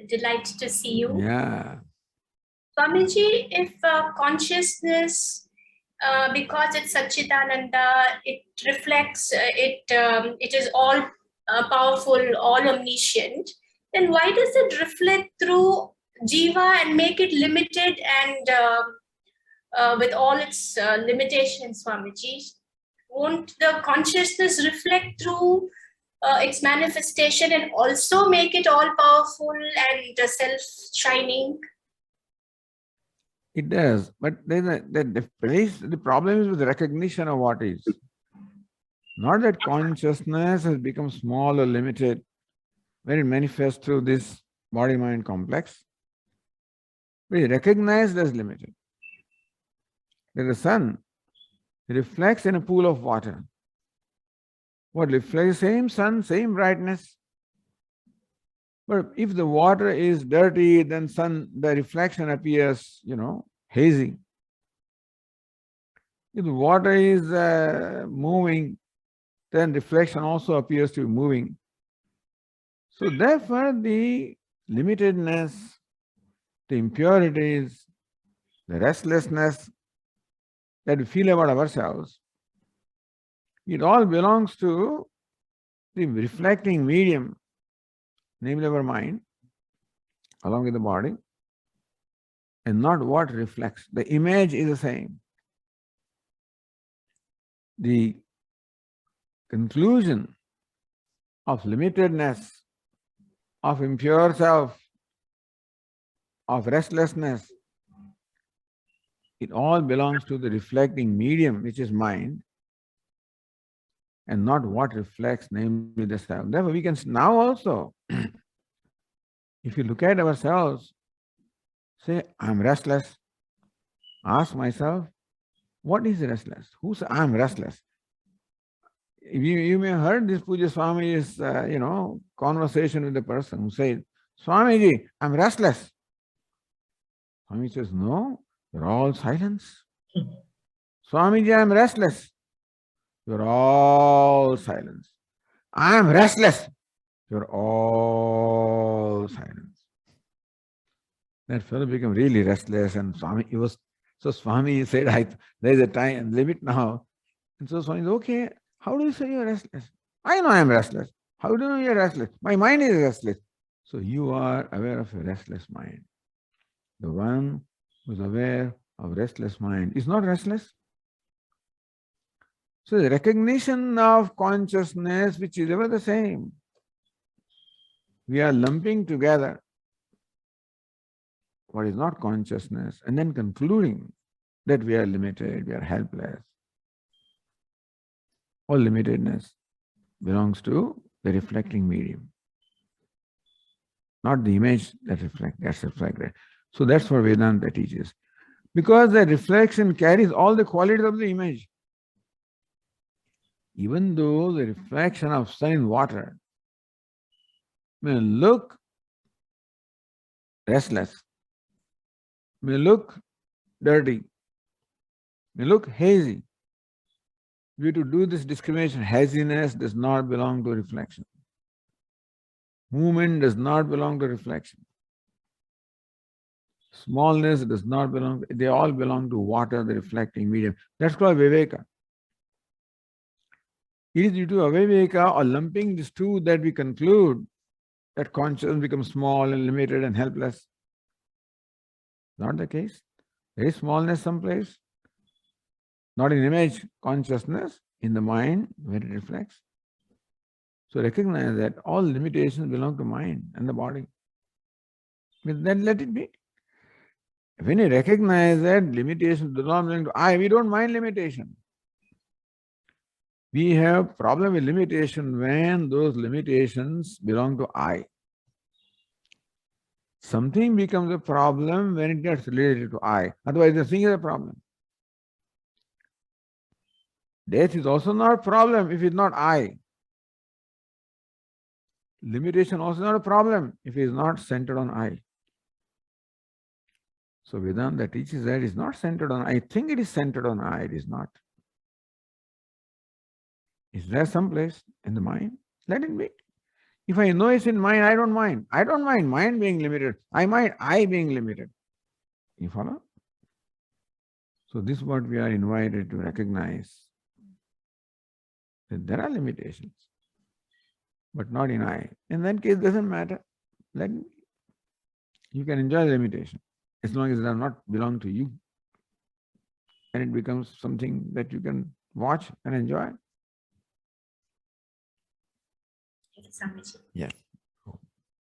Delight to see you. Yeah. Swamiji, if consciousness, because it's Satchitananda, it reflects, it is all powerful, all omniscient, then why does it reflect through Jiva and make it limited and with all its limitations, Swamiji? Won't the consciousness reflect through its manifestation and also make it all powerful and self-shining? It does, but the problem is with the recognition of what is. Not that consciousness has become small or limited when it manifests through this body-mind complex. We recognize as limited. That the sun reflects in a pool of water. What reflects? Same sun, same brightness. But if the water is dirty, then the reflection appears, hazy. If the water is moving, then reflection also appears to be moving. So therefore, the limitedness, the impurities, the restlessness that we feel about ourselves, it all belongs to the reflecting medium, namely our mind, along with the body, and not what reflects. The image is the same. The conclusion of limitedness, of impure self, of restlessness, it all belongs to the reflecting medium, which is mind, and not what reflects, namely the self. Therefore, we can now also, if you look at ourselves, say, I'm restless. Ask myself, what is restless? Who says I'm restless? You may have heard this Pujya Swamiji's, conversation with the person who said, Swamiji, I'm restless. Swami says, no, you're all silence. Swamiji, I'm restless. You're all silence. I'm restless. You're all silence. That fellow became really restless, and Swami said, there's a time limit now. And so Swami said, okay, how do you say you're restless? I know I'm restless. How do you know you're restless? My mind is restless. So you are aware of a restless mind. The one who is aware of restless mind is not restless. So the recognition of consciousness, which is ever the same, we are lumping together what is not consciousness and then concluding that we are limited, we are helpless. All limitedness belongs to the reflecting medium, not the image that's reflected. So that's what Vedanta teaches. Because the reflection carries all the qualities of the image. Even though the reflection of sun in water may look restless, may look dirty, may look hazy, we have to do this discrimination. Haziness does not belong to reflection. Movement does not belong to reflection. Smallness does not belong, they all belong to water, the reflecting medium. That's called Viveka. It is due to aviveka or lumping these two that we conclude that consciousness becomes small and limited and helpless. Not the case. There is smallness someplace. Not in image consciousness, in the mind where it reflects. So recognize that all limitations belong to mind and the body. Then let it be. When you recognize that limitations do not belong to I, we don't mind limitation. We have problem with limitation when those limitations belong to I. Something becomes a problem when it gets related to I. Otherwise, the thing is a problem. Death is also not a problem if it's not I. Limitation also not a problem if it is not centered on I. So Vedanta teaches that it is not centered on I. Think it is centered on I. It is not. Is there someplace in the mind? Let it be. If I know it's in mind, I don't mind. I don't mind mind being limited. I mind I being limited. You follow? So this is what we are invited to recognize, that there are limitations, but not in I. In that case, it doesn't matter. Let me. You can enjoy the limitation as long as it does not belong to you. And it becomes something that you can watch and enjoy. Thank you, Swamiji. Yes.